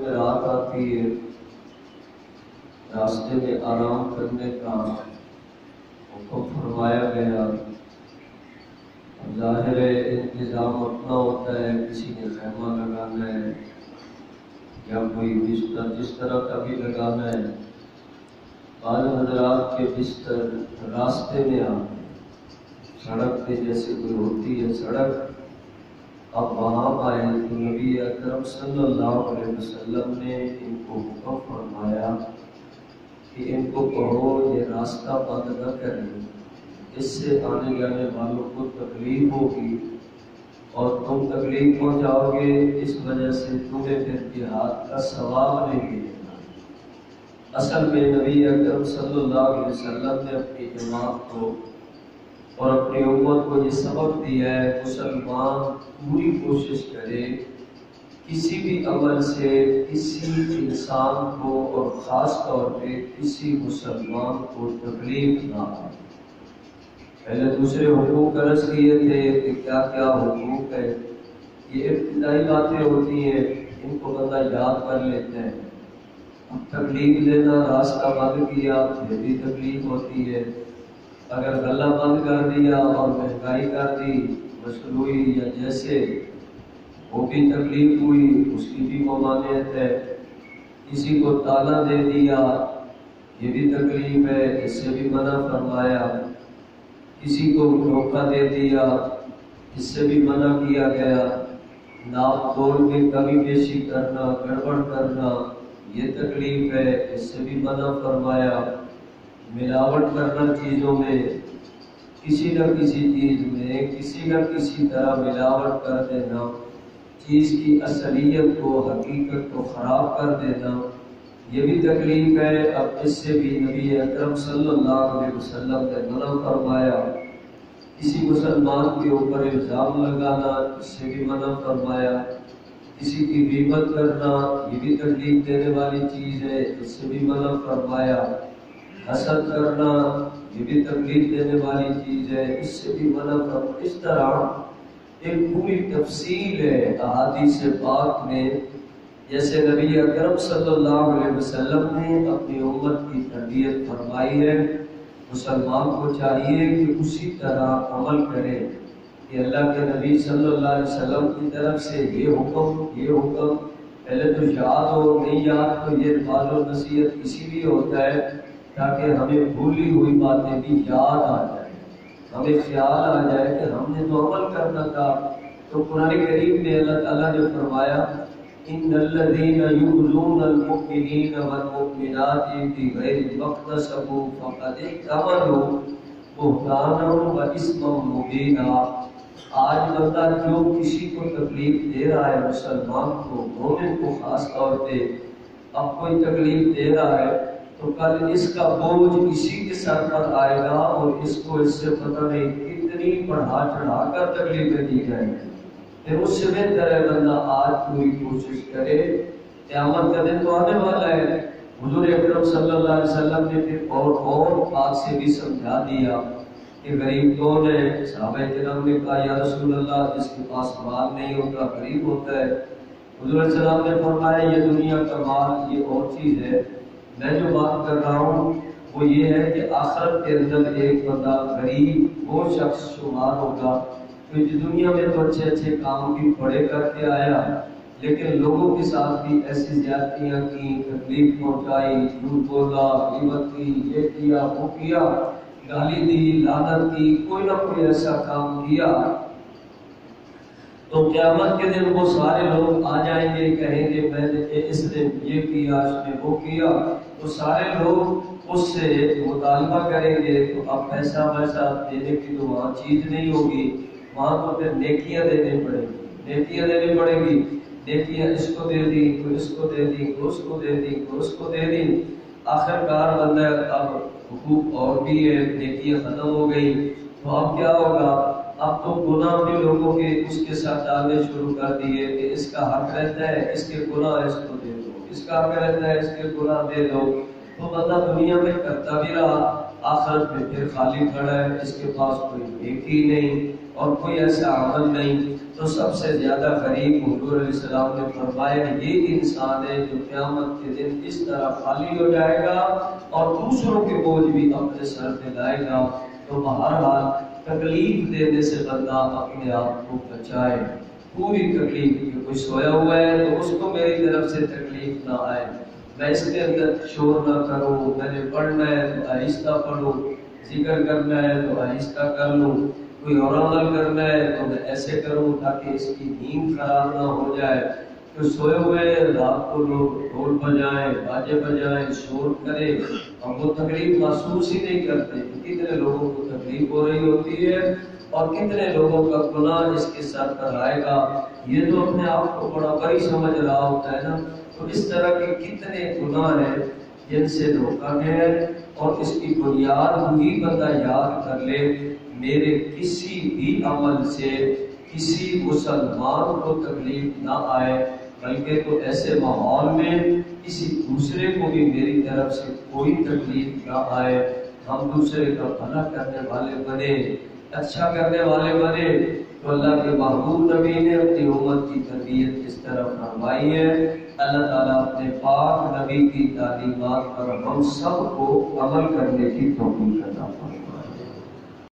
میں رات آتی ہے راستے میں آرام کرنے کا حکم فرمایا گیا. ظاہر ہے انتظام اپنا ہوتا ہے، کسی نے خیمہ لگانا ہے یا کوئی بستر جس طرح کا بھی لگانا ہے. بعض حضرات کے بستر راستے میں آتے ہیں، سڑک پہ جیسے کوئی ہوتی ہے سڑک، اب وہاں آئے تو نبی اکرم صلی اللہ علیہ وسلم نے ان کو حکم فرمایا کہ ان کو کہو یہ راستہ بند نہ کریں، اس سے آنے جانے والوں کو تکلیف ہوگی اور تم تکلیف پہنچاؤ گے، اس وجہ سے تمہیں پھر جہاد کا ثواب نہیں ملے گا. اصل میں نبی اکرم صلی اللہ علیہ وسلم نے اپنی جماعت کو اور اپنی امت کو یہ سبق دیا ہے مسلمان پوری کوشش کرے کسی بھی عمل سے کسی انسان کو اور خاص طور پہ کسی مسلمان کو تکلیف نہ آئے. پہلے دوسرے حقوق عرض کیے تھے کہ کیا کیا حقوق ہے، یہ ابتدائی باتیں ہوتی ہیں، ان کو بندہ یاد کر لیتے ہیں. اب تکلیف دینا، راستہ بند کیا یہ بھی تکلیف ہوتی ہے، اگر غلہ بند کر دیا اور مہنگائی کر دی مصنوعی یا جیسے وہ بھی تکلیف ہوئی، اس کی بھی ممانعت ہے. کسی کو تالا دے دیا یہ بھی تکلیف ہے، اس سے بھی منع فرمایا. کسی کو دھوکہ دے دیا اس سے بھی منع کیا گیا. ناپ تول میں کمی بیشی کرنا، گڑبڑ کرنا یہ تکلیف ہے، اس سے بھی منع فرمایا. ملاوٹ کرنا چیزوں میں، کسی نہ کسی چیز میں کسی نہ کسی طرح ملاوٹ کر دینا، چیز کی اصلیت کو حقیقت کو خراب کر دینا یہ بھی تکلیف ہے. اب اس سے بھی نبی اکرم صلی اللہ علیہ وسلم نے منع فرمایا. کسی مسلمان کے اوپر الزام لگانا اس سے بھی منع فرمایا. کسی کی غیبت کرنا یہ بھی تکلیف دینے والی چیز ہے، اس سے بھی منع فرمایا. حسد کرنا یہ بھی تکلیف دینے والی چیز ہے، اس سے بھی منع فرمایا. اس طرح ایک پوری تفصیل ہے احادیث پاک میں، جیسے نبی اکرم صلی اللہ علیہ وسلم نے اپنی امت کی تربیت فرمائی ہے. مسلمان کو چاہیے کہ اسی طرح عمل کرے کہ اللہ کے نبی صلی اللہ علیہ وسلم کی طرف سے یہ حکم پہلے تو یاد ہو، نہیں یاد تو یہ بال و نصیحت اسی لیے ہوتا ہے تاکہ ہمیں بھولی ہوئی باتیں بھی یاد آ جائیں، ہمیں خیال آ جائے کہ ہم نے تو عمل کرنا تھا. تو قرآن کریم میں اللہ تعالیٰ نے فرمایا ان الذين يؤذون المؤمنين والمؤمنات بغير ما اكتسبوا فقد احتملوا بهتانا واثما مبينا. آج بندہ جو کسی کو تکلیف دے رہا ہے، مسلمان کو، مومن کو خاص طور پہ اب کوئی تکلیف دے رہا ہے تو کل اس کا بوجھ اسی کے سر پر آئے گا اور اس کو اس سے پتہ نہیں کتنی بڑھا چڑھا کر تکلیفیں دی جائیں گی. پھر اس سے بہتر ہے بندہ آج پوری کوشش کرے. قیامت کا دن تو آنے والا ہے. حضور اکرم صلی اللہ علیہ وسلم نے پھر اور بات سے بھی سمجھا دیا کہ غریب کون ہے. صحابہ کرام نے کہا یا رسول اللہ جس کے پاس مال نہیں ہوتا غریب ہوتا ہے. حضور علیہ السلام نے فرمایا یہ دنیا کا مال یہ اور چیز ہے، میں جو بات کر رہا ہوں وہ یہ ہے کہ آخرت کے اندر ایک بندہ غریب وہ شخص شمار ہوگا جو دنیا میں تو اچھے اچھے کام بھی بڑے کر کے آیا لیکن لوگوں کے ساتھ بھی ایسی زیادتیاں کی، تکلیف پہنچائی، جھوٹ بولا، غیبت کی، یہ کیا وہ کیا، گالی دی، لعنت کی، کوئی نہ کوئی ایسا کام کیا. تو قیامت کے دن وہ سارے لوگ آ جائیں گے، کہیں گے میں نے اس نے یہ کیا، اس نے وہ کیا. تو سارے لوگ اس سے مطالبہ کریں گے. تو اب پیسہ ویسا دینے کی تو وہاں چیز نہیں ہوگی، وہاں تو پھر نیکیاں دینی پڑیں گی، نیکیاں اس کو دے دی، کوئی اس کو دے دی، کوئی اس کو دے دی، کوئی اس کو دے دی. آخر کار بندہ اب حقوق اور بھی ہے، نیکیاں ختم ہو گئی. تو اب کیا ہوگا؟ اب تو گناہ بھی لوگوں کے اس کے ساتھ ڈالنے شروع کر دیے کہ اس کا حق رہتا ہے اس کے گناہ اس کو دے دو، اس کا حق رہتا ہے اس کے گناہ دے دو. تو بندہ دنیا میں کرتا بھی رہا، آخرت میں پھر خالی کھڑا ہے، اس کے پاس کوئی نیکی نہیں اور کوئی ایسا عمل نہیں. تو سب سے زیادہ غریب حضور علیہ السلام نے فرمایا یہ انسان ہے جو قیامت کے دن اس طرح خالی ہو جائے گا اور دوسروں کے بوجھ بھی اپنے سر پہ لائے گا۔ تو بہرحال تکلیف دینے سے بندہ اپنے آپ کو بچائے، پوری تکلیف کی۔ کوئی سویا ہوا ہے تو اس کو میری طرف سے تکلیف نہ آئے، میں اس کے اندر شور نہ کروں، میں نے پڑھنا ہے تو آہستہ پڑھوں، ذکر کرنا ہے تو آہستہ کر لوں، کوئی اور عمل کرنا ہے تو میں ایسے کروں تاکہ اس کی نیند خراب نہ ہو جائے۔ تو سوئے ہوئے رات کو لوگ ڈھول بجائیں، باجے بجائیں، شور کرے اور وہ تکلیف محسوس ہی نہیں کرتے۔ کتنے لوگوں کو تکلیف ہو رہی ہوتی ہے اور کتنے لوگوں کا گناہ اس کے سر پر آئے گا، یہ تو اپنے آپ کو بڑا بڑی سمجھ رہا ہوتا ہے نا۔ تو اس طرح کے کتنے گناہ ہیں جن سے روکا گیا ہے، اور اس کی بنیاد وہی بندہ یاد کر لے، میرے کسی بھی عمل سے کسی مسلمان کو تکلیف نہ آئے، بلکہ تو ایسے ماحول میں کسی دوسرے کو بھی میری طرف سے کوئی تکلیف نہ آئے، ہم دوسرے کا بھلا کرنے والے بنے، اچھا کرنے والے بنے۔ تو اللہ کے محبوب نبی نے اپنی امت کی تربیت اس طرح فرمائی ہے۔ اللہ تعالیٰ اپنے پاک نبی کی تعلیمات پر ہم سب کو عمل کرنے کی توفیق عطا فرمائے۔